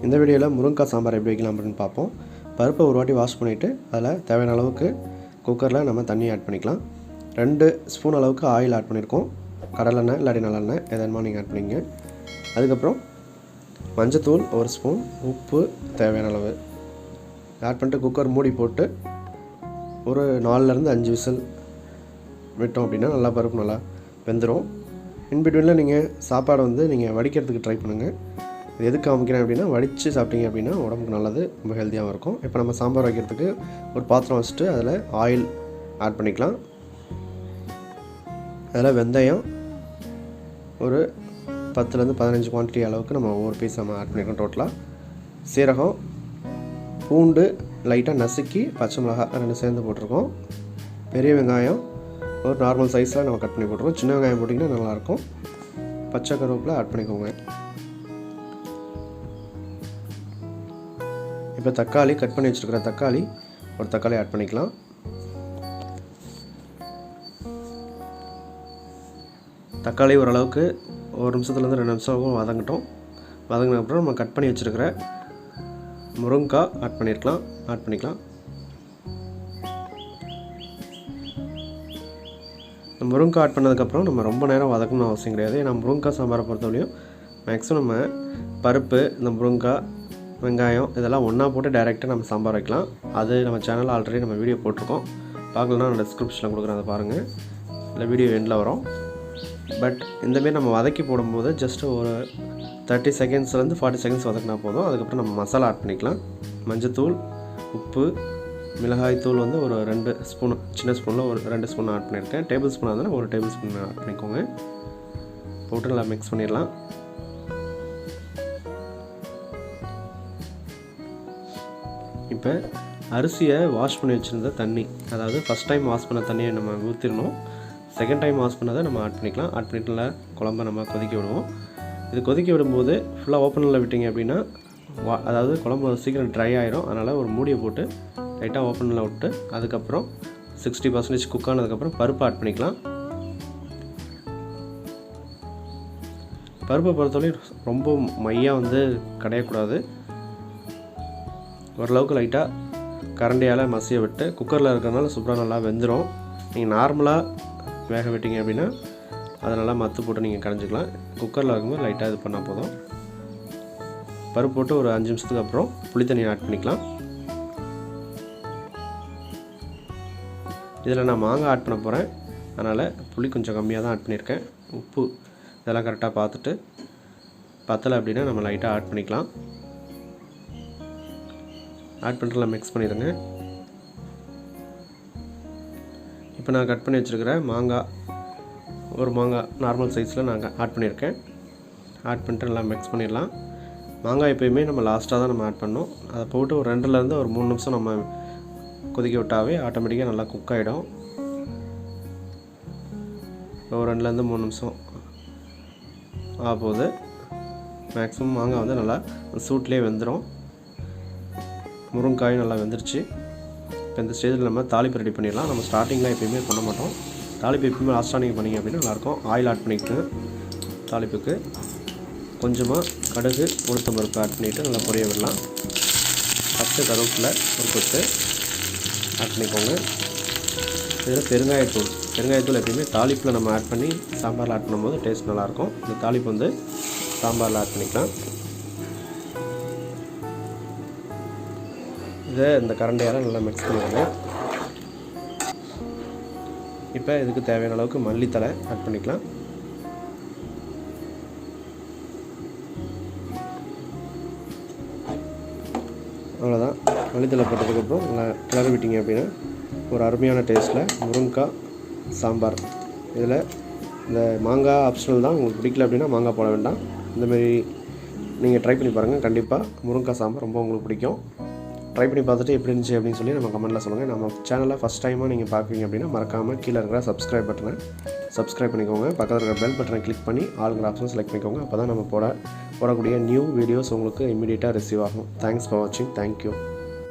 இந்த வீடியோவில் முருங்கைக்காய் சாம்பார் எப்படி வைக்கலாம் அப்படின்னு பார்ப்போம். பருப்பை ஒரு வாட்டி வாஷ் பண்ணிவிட்டு அதில் தேவையான அளவுக்கு குக்கரில் நம்ம தண்ணி ஆட் பண்ணிக்கலாம். 2 ஸ்பூன் அளவுக்கு ஆயில் ஆட் பண்ணியிருக்கோம். கடலெண்ணெய் இல்லாட்டி நல்லெண்ணெய் எதனா நீங்கள் ஆட் பண்ணிங்க. அதுக்கப்புறம் மஞ்சத்தூள் 1 ஸ்பூன், உப்பு தேவையான அளவு ஆட் பண்ணிட்டு குக்கர் மூடி போட்டு ஒரு 4லேருந்து 5 விசில் விட்டோம் அப்படின்னா நல்லா பருப்பு நல்லா வெந்துடும். இன்பிட்வீனில் நீங்கள் சாப்பாடை நீங்கள் வடிக்கிறதுக்கு ட்ரை பண்ணுங்கள். இது எதுக்கு காமிக்கிறேன் அப்படின்னா, வடித்து சாப்பிட்டீங்க அப்படின்னா உடம்புக்கு நல்லது, ரொம்ப ஹெல்த்தியாகவும் இருக்கும். இப்போ நம்ம சாம்பார் வைக்கிறதுக்கு ஒரு பாத்திரம் வச்சுட்டு அதில் ஆயில் ஆட் பண்ணிக்கலாம். அதில் வெந்தயம் ஒரு 10லேருந்து 15 குவான்டிட்டி அளவுக்கு நம்ம ஒவ்வொரு பீஸ் நம்ம ஆட் பண்ணிக்கலாம். டோட்டலாக சீரகம், பூண்டு லைட்டாக நசுக்கி, பச்சை மிளகாய் 2 சேர்ந்து போட்டிருக்கோம். பெரிய வெங்காயம் ஒரு நார்மல் சைஸில் நம்ம கட் பண்ணி போட்டிருக்கோம். சின்ன வெங்காயம் போட்டிங்கன்னா நல்லாயிருக்கும். பச்சை கருவேப்பிலை ஆட் பண்ணிக்கோங்க. இப்போ தக்காளி கட் பண்ணி வச்சுருக்கிற தக்காளி ஒரு தக்காளி ஆட் பண்ணிக்கலாம். தக்காளி ஓரளவுக்கு 1 நிமிஷத்துலேருந்து 2 நிமிஷம் வதங்கட்டும். வதங்கினதுக்கப்புறம் நம்ம கட் பண்ணி வச்சுருக்கிற முருங்கைக்காய் ஆட் பண்ணிக்கலாம். முருங்கைக்காய் ஆட் பண்ணதுக்கப்புறம் நம்ம ரொம்ப நேரம் வதக்கணும்னு அவசியம் கிடையாது. ஏன்னா முருங்கைக்காய் சாம்பாரை பொறுத்தவரையும் மேக்ஸிமம் நம்ம பருப்பு, இந்த முருங்கைக்காய், வெங்காயம் இதெல்லாம் ஒன்றா போட்டு டைரெக்டாக நம்ம சாம்பார் வைக்கலாம். அது நம்ம சேனலில் ஆல்ரெடி நம்ம வீடியோ போட்டிருக்கோம். பார்க்கலன்னா நான் டிஸ்கிரிப்ஷனில் கொடுக்குறேன், அதை பாருங்கள். இல்லை வீடியோ எண்டில் வரும். பட் இந்தமாரி நம்ம வதக்கி போடும்போது ஜஸ்ட்டு ஒரு 30 செகண்ட்ஸ்லேருந்து 40 செகண்ட்ஸ் வதக்கினா போதும். அதுக்கப்புறம் நம்ம மசாலா ஆட் பண்ணிக்கலாம். மஞ்சத்தூள், உப்பு, மிளகாய் தூள் ஒரு 2 ஸ்பூன், சின்ன ஸ்பூனில் ஒரு 2 ஸ்பூன் ஆட் பண்ணியிருக்கேன். டேபிள் ஸ்பூனாக இருந்தால் ஒரு டேபிள் ஸ்பூன் ஆட் பண்ணிக்கோங்க. போட்டு நல்லா மிக்ஸ் பண்ணிடலாம். இப்போ அரிசியை வாஷ் பண்ணி வச்சுருந்த தண்ணி, அதாவது ஃபஸ்ட் டைம் வாஷ் பண்ண தண்ணியை நம்ம ஊற்றிடணும். செகண்ட் டைம் வாஷ் பண்ணதை நம்ம ஆட் பண்ணிக்கலாம். ஆட் பண்ணிட்டு நல்லா குழம்பை நம்ம கொதிக்க விடுவோம். இது கொதிக்க விடும்போது ஃபுல்லாக ஓப்பனில் விட்டிங்க அப்படின்னா அதாவது குழம்பு சீக்கிரம் ட்ரை ஆகிடும். அதனால் ஒரு மூடியை போட்டு லைட்டாக ஓப்பனில் விட்டு அதுக்கப்புறம் 60% குக் ஆனதுக்கப்புறம் பருப்பு ஆட் பண்ணிக்கலாம். பருப்பை பொறுத்தவரை ரொம்ப மையாக கடையக்கூடாது. ஓரளவுக்கு லைட்டாக கரண்டியால் மசிய விட்டு குக்கரில் இருக்கிறதுனால சூப்பராக நல்லா வெந்துடும். நீங்கள் நார்மலாக வேக விட்டீங்க அப்படின்னா அதை நல்லா மத்து போட்டு நீங்கள் கரைஞ்சிக்கலாம். குக்கரில் இருக்கும்போது லைட்டாக இது பண்ணால் போதும். பருப்பு போட்டு ஒரு 5 நிமிஷத்துக்கு அப்புறம் புளி தண்ணி ஆட் பண்ணிக்கலாம். இதில் நான் மாங்காய் ஆட் பண்ண போகிறேன். அதனால் புளி கொஞ்சம் கம்மியாக தான் ஆட் பண்ணியிருக்கேன். உப்பு இதெல்லாம் கரெக்டாக பார்த்துட்டு, பத்தலை அப்படின்னா நம்ம லைட்டாக ஆட் பண்ணிக்கலாம். ஆட் பண்ணிட்டு மிக்ஸ் பண்ணிடுங்க. இப்போ நான் கட் பண்ணி வச்சுருக்கிற மாங்காய், ஒரு மாங்காய் நார்மல் சைஸில் நான் ஆட் பண்ணியிருக்கேன். ஆட் பண்ணிட்டு நல்லா மிக்ஸ் பண்ணிடலாம். மாங்காய் எப்போயுமே நம்ம லாஸ்ட்டாக தான் நம்ம ஆட் பண்ணோம். அதை போட்டு ஒரு 2லேருந்து ஒரு 3 நிமிஷம் நம்ம கொதிக்க விட்டாவே ஆட்டோமேட்டிக்காக நல்லா குக் ஆகிடும். ஒரு 2லேருந்து 3 நிமிஷம் ஆகும்போது மேக்ஸிமம் மாங்காய் நல்லா சூட்லேயே வெந்துடும். முருங்காயும் நல்லா வெந்துருச்சு. இப்போ இந்த ஸ்டேஜில் நம்ம தாளிப்பு ரெடி பண்ணிடலாம். நம்ம ஸ்டார்டிங்கில் எப்பயுமே பண்ண மாட்டோம். தாளிப்பு எப்பயுமே லாஸ்ட்டாக நீங்கள் பண்ணிங்க அப்படின்னா நல்லாயிருக்கும். ஆயில் ஆட் பண்ணிக்கிட்டு தாளிப்புக்கு கொஞ்சமாக கடுகு, உளுத்தம் பருப்பு ஆட் பண்ணிவிட்டு நல்லா பொரிய விடலாம். பச்சை கருவேப்பிலை ஒரு கொத்து ஆட் பண்ணிக்கோங்க. இதில் பெருங்காயத்தூள் எப்பயுமே தாளிப்பில் நம்ம ஆட் பண்ணி சாம்பாரில் ஆட் பண்ணும்போது டேஸ்ட் நல்லாயிருக்கும். இந்த தாளிப்பு சாம்பாரில் ஆட் பண்ணிக்கலாம். இதை இந்த கரண்டியால் நல்லா மிக்ஸ் பண்ணிடுங்க. இப்போ இதுக்கு தேவையான அளவுக்கு மல்லித்தலை ஆட் பண்ணிக்கலாம். அவ்வளோதான். மல்லித்தலை போட்டதுக்கப்புறம் நல்லா கிளறி விட்டிங்க அப்படின்னா ஒரு அருமையான டேஸ்ட்டில் முருங்கைக்காய் சாம்பார். இதில் இந்த மாங்காய் ஆப்ஷனல் தான். உங்களுக்கு பிடிக்கல அப்படின்னா மாங்காய் போட வேண்டாம். இந்தமாரி நீங்கள் ட்ரை பண்ணி பாருங்கள். கண்டிப்பாக முருங்கைக்காய் சாம்பார் ரொம்ப உங்களுக்கு பிடிக்கும். ட்ரை பண்ணி பார்த்துட்டு எப்படி இருந்துச்சு அப்படின்னு சொல்லி நம்ம கமெண்ட்டில் சொல்லுங்கள். நம்ம சேனலை ஃபஸ்ட் டைமாக நீங்கள் பார்க்குறீங்க அப்படின்னா மறக்காமல் கீழே இருக்கிற சப்ஸ்கிரைப் பட்டனை சப்ஸ்கிரைப் பண்ணிக்கோங்க. பக்கத்தில் இருக்கிற பெல் பட்டனை கிளிக் பண்ணி ஆளுங்கிற ஆப்ஷன் செலக்ட் பண்ணிக்கோங்க. அப்போ தான் நம்ம போடக்கூடிய நியூ வீடியோஸ் உங்களுக்கு இமீடியட்டாக ரிசீவ் ஆகும். தேங்க்ஸ் ஃபார் வாட்சிங். தேங்க்யூ.